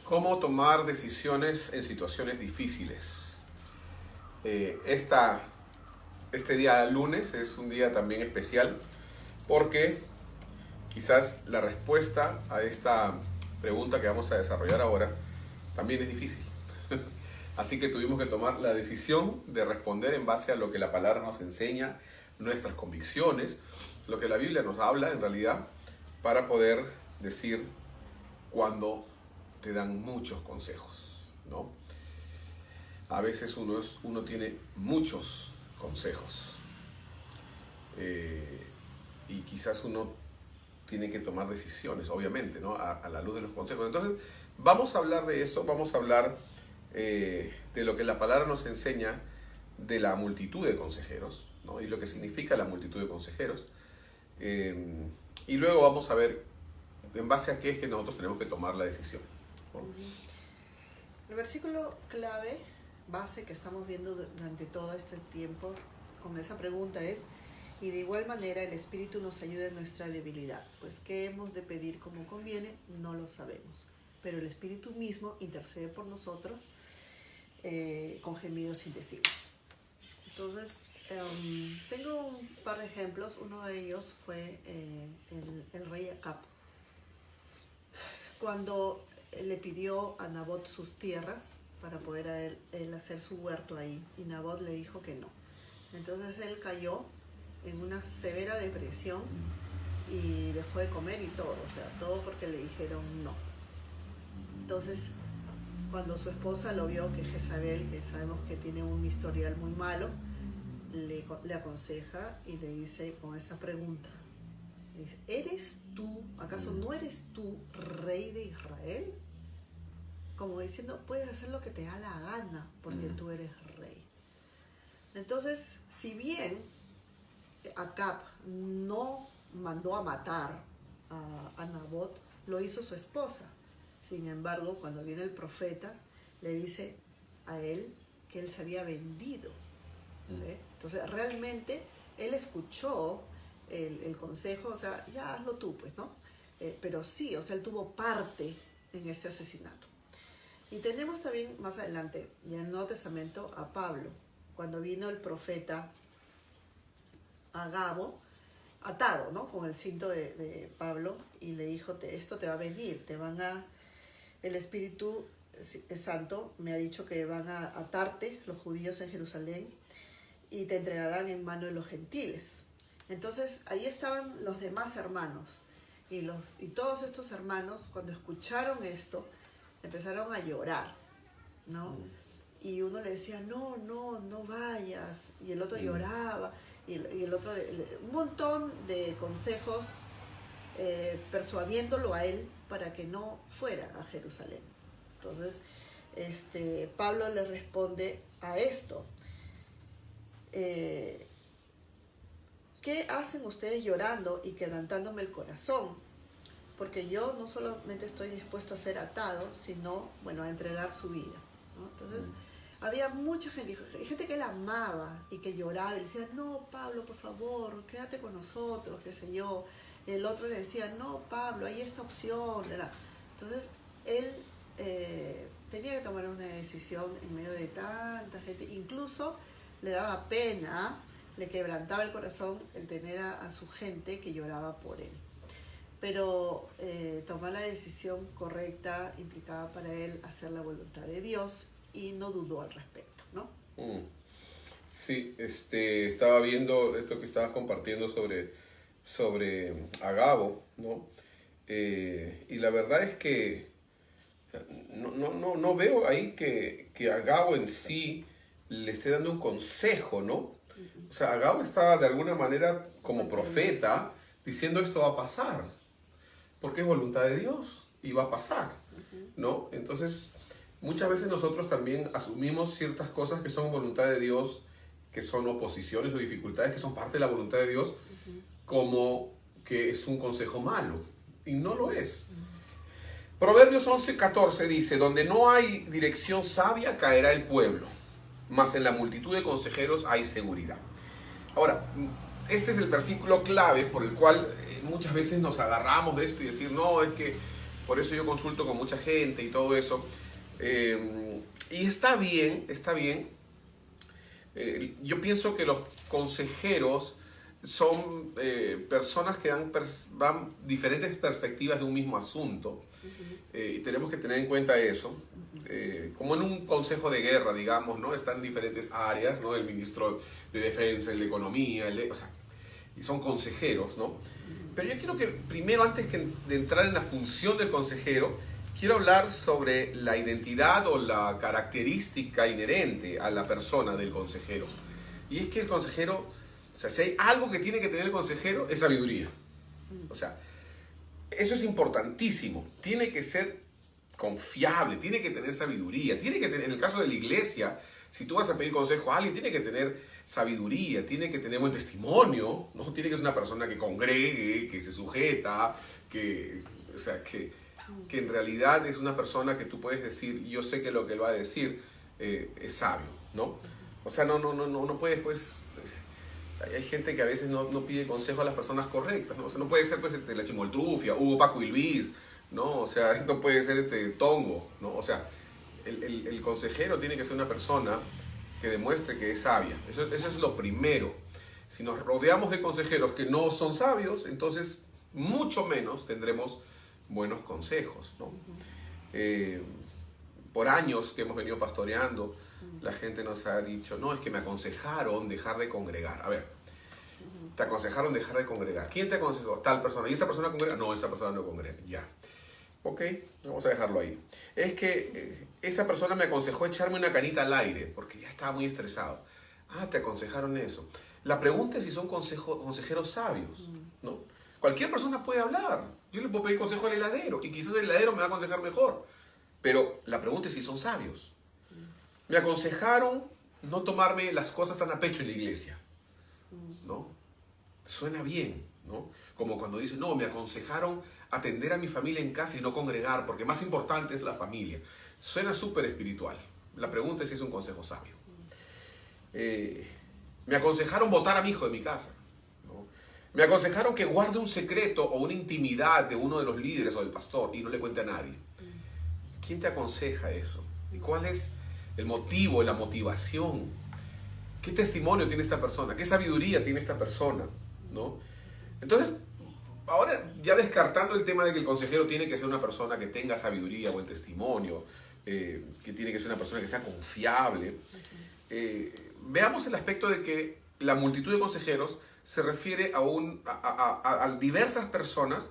¿Cómo tomar decisiones en situaciones difíciles? Este día lunes es un día también especial porque quizás la respuesta a esta pregunta que vamos a desarrollar ahora también es difícil. Así que tuvimos que tomar la decisión de responder en base a lo que la palabra nos enseña, nuestras convicciones, lo que la Biblia nos habla en realidad, para poder decir cuando te dan muchos consejos, ¿no? A veces uno tiene muchos consejos y quizás uno tiene que tomar decisiones, obviamente, ¿no? A la luz de los consejos. Entonces, vamos a hablar de eso, vamos a hablar de lo que la palabra nos enseña de la multitud de consejeros, ¿no? Y lo que significa la multitud de consejeros. Y luego vamos a ver en base a qué es que nosotros tenemos que tomar la decisión, ¿no? El versículo clave, base que estamos viendo durante todo este tiempo con esa pregunta es: y de igual manera el Espíritu nos ayuda en nuestra debilidad, pues qué hemos de pedir como conviene, no lo sabemos, pero el Espíritu mismo intercede por nosotros con gemidos indecibles. Entonces, tengo un par de ejemplos. Uno de ellos fue el rey Acab, cuando le pidió a Nabot sus tierras para poder él hacer su huerto ahí, y Nabot le dijo que no. Entonces él cayó en una severa depresión y dejó de comer y todo, o sea, todo porque le dijeron no. Entonces, cuando su esposa lo vio, que Jezabel, que sabemos que tiene un historial muy malo, le aconseja y le dice con esta pregunta: ¿eres tú, acaso no eres tú rey de Israel? Como diciendo, puedes hacer lo que te da la gana porque tú eres rey. Entonces, si bien Acab no mandó a matar a Nabot, lo hizo su esposa. Sin embargo, cuando viene el profeta, le dice a él que él se había vendido. Entonces, realmente, él escuchó el consejo, o sea, ya hazlo tú, pues, ¿no? Pero sí, o sea, él tuvo parte en ese asesinato. Y tenemos también más adelante, ya en el Nuevo Testamento, a Pablo, cuando vino el profeta Agabo, atado, ¿no?, con el cinto de Pablo, y le dijo: esto te va a venir, el Espíritu Santo me ha dicho que van a atarte los judíos en Jerusalén y te entregarán en mano de los gentiles. Entonces ahí estaban los demás hermanos, y todos estos hermanos, cuando escucharon esto, empezaron a llorar, ¿no? Y uno le decía: no vayas, y el otro lloraba, y el otro, un montón de consejos persuadiéndolo a él para que no fuera a Jerusalén. Entonces, Pablo le responde a esto: ¿qué hacen ustedes llorando y quebrantándome el corazón? Porque yo no solamente estoy dispuesto a ser atado, sino, bueno, a entregar su vida, ¿no? Entonces, había mucha gente que él amaba y que lloraba y le decía: no, Pablo, por favor, quédate con nosotros, qué sé yo. El otro le decía: no, Pablo, hay esta opción. Entonces, él tenía que tomar una decisión en medio de tanta gente. Incluso le daba pena, le quebrantaba el corazón el tener a su gente que lloraba por él. Pero tomar la decisión correcta implicaba para él hacer la voluntad de Dios, y no dudó al respecto, ¿no? Sí, estaba viendo esto que estabas compartiendo sobre Agabo, ¿no? Y la verdad es que no veo ahí que Agabo en sí le esté dando un consejo, ¿no? O sea, Agabo estaba de alguna manera como profeta diciendo: esto va a pasar, porque es voluntad de Dios y va a pasar, ¿no? Entonces, muchas veces nosotros también asumimos ciertas cosas que son voluntad de Dios, que son oposiciones o dificultades que son parte de la voluntad de Dios, como que es un consejo malo, y no lo es. Proverbios 11:14 dice: donde no hay dirección sabia caerá el pueblo, mas en la multitud de consejeros hay seguridad. Ahora, este es el versículo clave por el cual muchas veces nos agarramos de esto y decir: no, es que por eso yo consulto con mucha gente y todo eso. Y está bien, está bien. Yo pienso que los consejeros son personas que dan diferentes perspectivas de un mismo asunto, y tenemos que tener en cuenta eso. Como en un consejo de guerra, digamos, ¿no? Están diferentes áreas, ¿no? El ministro de Defensa, el de Economía, o sea, y son consejeros, ¿no? Pero yo quiero que primero, antes de entrar en la función del consejero, quiero hablar sobre la identidad o la característica inherente a la persona del consejero. Y es que el consejero, o sea, si hay algo que tiene que tener el consejero, es sabiduría. O sea, eso es importantísimo. Tiene que ser confiable, tiene que tener sabiduría, tiene que tener, en el caso de la iglesia, si tú vas a pedir consejo a alguien, tiene que tener sabiduría, tiene que tener buen testimonio, ¿no? Tiene que ser una persona que congregue, que se sujeta, o sea, que en realidad es una persona que tú puedes decir, yo sé que lo que él va a decir es sabio, ¿no? O sea, no puedes, pues, hay gente que a veces no pide consejo a las personas correctas, ¿no? O sea, no puede ser, pues, la Chimoltrufia, Hugo, Paco y Luis, ¿no? O sea, no puede ser Tongo, ¿no? O sea, el consejero tiene que ser una persona que demuestre que es sabia. Eso es lo primero. Si nos rodeamos de consejeros que no son sabios, entonces mucho menos tendremos buenos consejos, ¿no? Por años que hemos venido pastoreando, la gente nos ha dicho, no, es que me aconsejaron dejar de congregar. A ver, te aconsejaron dejar de congregar. ¿Quién te aconsejó? Tal persona. ¿Y esa persona congrega? No, esa persona no congrega. Ya. Ok, vamos a dejarlo ahí. Es que esa persona me aconsejó echarme una canita al aire, porque ya estaba muy estresado. Ah, te aconsejaron eso. La pregunta es si son consejeros sabios, ¿no? Cualquier persona puede hablar. Yo le puedo pedir consejo al heladero, y quizás el heladero me va a aconsejar mejor. Pero la pregunta es si son sabios. Me aconsejaron no tomarme las cosas tan a pecho en la iglesia, ¿no? Suena bien, ¿no? Como cuando dicen, no, me aconsejaron atender a mi familia en casa y no congregar, porque más importante es la familia. Suena súper espiritual. La pregunta es si es un consejo sabio. Me aconsejaron botar a mi hijo de mi casa, ¿no? Me aconsejaron que guarde un secreto o una intimidad de uno de los líderes o del pastor y no le cuente a nadie. ¿Quién te aconseja eso? ¿Y cuál es el motivo, la motivación? ¿Qué testimonio tiene esta persona? ¿Qué sabiduría tiene esta persona? ¿No? Entonces, ahora ya descartando el tema de que el consejero tiene que ser una persona que tenga sabiduría, buen testimonio, que tiene que ser una persona que sea confiable, veamos el aspecto de que la multitud de consejeros se refiere a diversas personas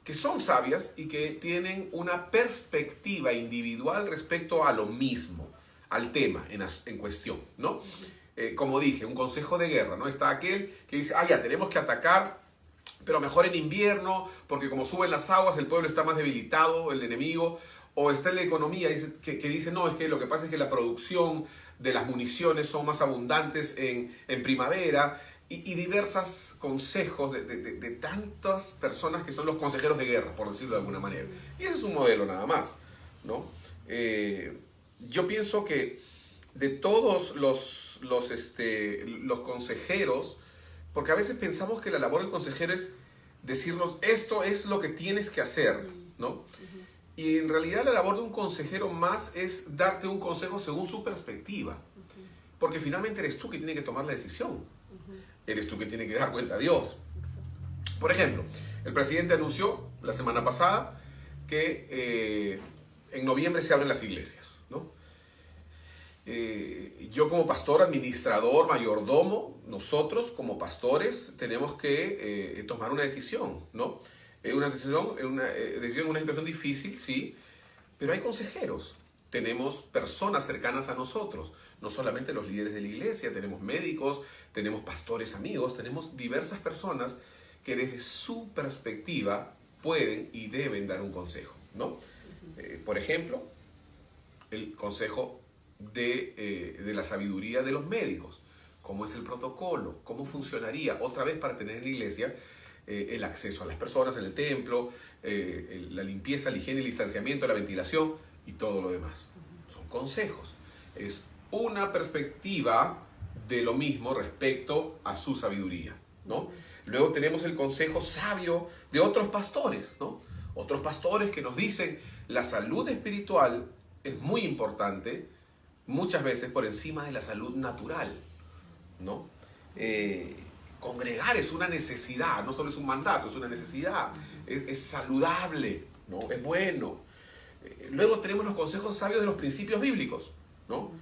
que son sabias y que tienen una perspectiva individual respecto a lo mismo, al tema en cuestión, ¿no? Como dije, un consejo de guerra, ¿no? Está aquel que dice, ya tenemos que atacar, pero mejor en invierno, porque como suben las aguas, el pueblo está más debilitado, el enemigo. O está en la economía, que dice, no, es que lo que pasa es que la producción de las municiones son más abundantes en primavera, y diversos consejos de tantas personas que son los consejeros de guerra, por decirlo de alguna manera. Y ese es un modelo nada más, ¿no? Yo pienso que de todos los consejeros, porque a veces pensamos que la labor del consejero es decirnos, esto es lo que tienes que hacer, ¿no? Y en realidad la labor de un consejero más es darte un consejo según su perspectiva, porque finalmente eres tú que tiene que tomar la decisión, eres tú que tiene que dar cuenta a Dios. Por ejemplo, el presidente anunció la semana pasada que en noviembre se abren las iglesias, ¿no? Yo como pastor, administrador, mayordomo, nosotros como pastores tenemos que tomar una decisión, ¿no? Una situación difícil, sí, pero hay consejeros. Tenemos personas cercanas a nosotros, no solamente los líderes de la iglesia, tenemos médicos, tenemos pastores amigos, tenemos diversas personas que desde su perspectiva pueden y deben dar un consejo, ¿no? Por ejemplo, el consejo de la sabiduría de los médicos. ¿Cómo es el protocolo? ¿Cómo funcionaría? Otra vez para tener en la iglesia el acceso a las personas en el templo, la limpieza, la higiene, el distanciamiento, la ventilación y todo lo demás. Son consejos. Es una perspectiva de lo mismo respecto a su sabiduría, ¿no? Luego tenemos el consejo sabio de otros pastores, ¿no? Otros pastores que nos dicen la salud espiritual es muy importante, muchas veces por encima de la salud natural, ¿no? Congregar es una necesidad, no solo es un mandato, es una necesidad, es saludable, ¿no? Es bueno. Luego tenemos los consejos sabios de los principios bíblicos, ¿no?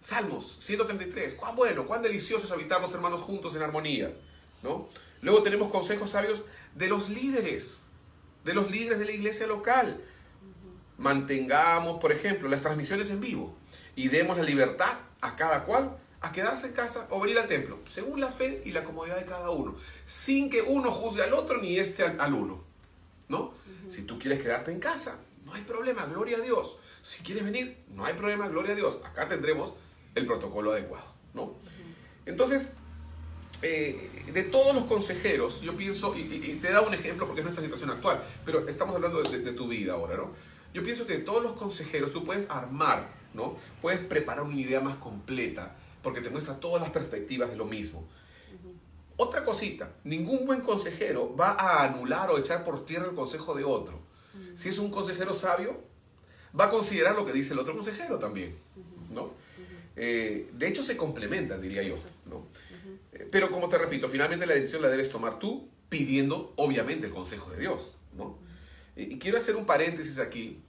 Salmos 133, cuán bueno, cuán delicioso es habitar los hermanos juntos en armonía, ¿no? Luego tenemos consejos sabios de los líderes de la iglesia local. Mantengamos, por ejemplo, las transmisiones en vivo y demos la libertad a cada cual a quedarse en casa o venir al templo, según la fe y la comodidad de cada uno, sin que uno juzgue al otro ni este al uno, ¿no? Si tú quieres quedarte en casa, no hay problema, gloria a Dios. Si quieres venir, no hay problema, gloria a Dios. Acá tendremos el protocolo adecuado, ¿no? Entonces, de todos los consejeros, yo pienso, y te da un ejemplo porque es nuestra situación actual, pero estamos hablando de tu vida ahora, ¿no? Yo pienso que de todos los consejeros tú puedes armar, ¿no? Puedes preparar una idea más completa, porque te muestra todas las perspectivas de lo mismo. Otra cosita, ningún buen consejero va a anular o echar por tierra el consejo de otro. Si es un consejero sabio, va a considerar lo que dice el otro consejero también, ¿no? De hecho se complementan, diría yo, ¿no? Pero como te repito, finalmente la decisión la debes tomar tú, pidiendo obviamente el consejo de Dios, ¿no? Y quiero hacer un paréntesis aquí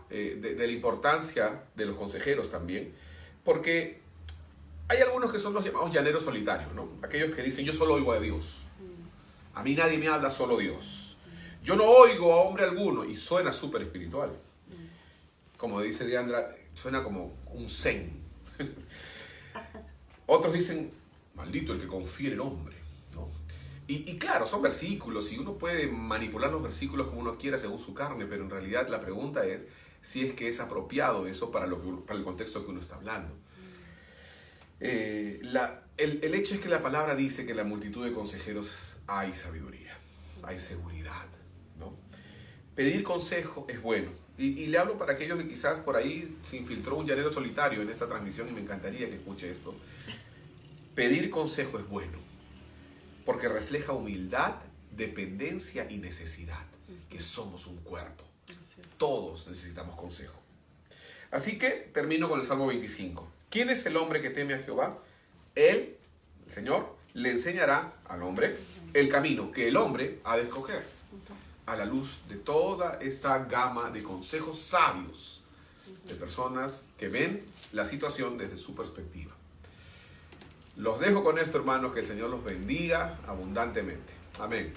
de la importancia de los consejeros también, porque hay algunos que son los llamados llaneros solitarios, ¿no? Aquellos que dicen, yo solo oigo a Dios. A mí nadie me habla, solo Dios. Yo no oigo a hombre alguno. Y suena súper espiritual. Como dice Diandra, suena como un zen. Otros dicen, maldito el que confía en el hombre, ¿no? Y claro, son versículos y uno puede manipular los versículos como uno quiera según su carne, pero en realidad la pregunta es si es que es apropiado eso para el contexto que uno está hablando. El hecho es que la palabra dice que en la multitud de consejeros hay sabiduría, hay seguridad, ¿no? Pedir consejo es bueno. Y le hablo para aquellos que quizás por ahí se infiltró un llanero solitario en esta transmisión y me encantaría que escuche esto. Pedir consejo es bueno, porque refleja humildad, dependencia y necesidad, que somos un cuerpo. Todos necesitamos consejo. Así que termino con el Salmo 25. ¿Quién es el hombre que teme a Jehová? Él, el Señor, le enseñará al hombre el camino que el hombre ha de escoger, a la luz de toda esta gama de consejos sabios de personas que ven la situación desde su perspectiva. Los dejo con esto, hermanos, que el Señor los bendiga abundantemente. Amén.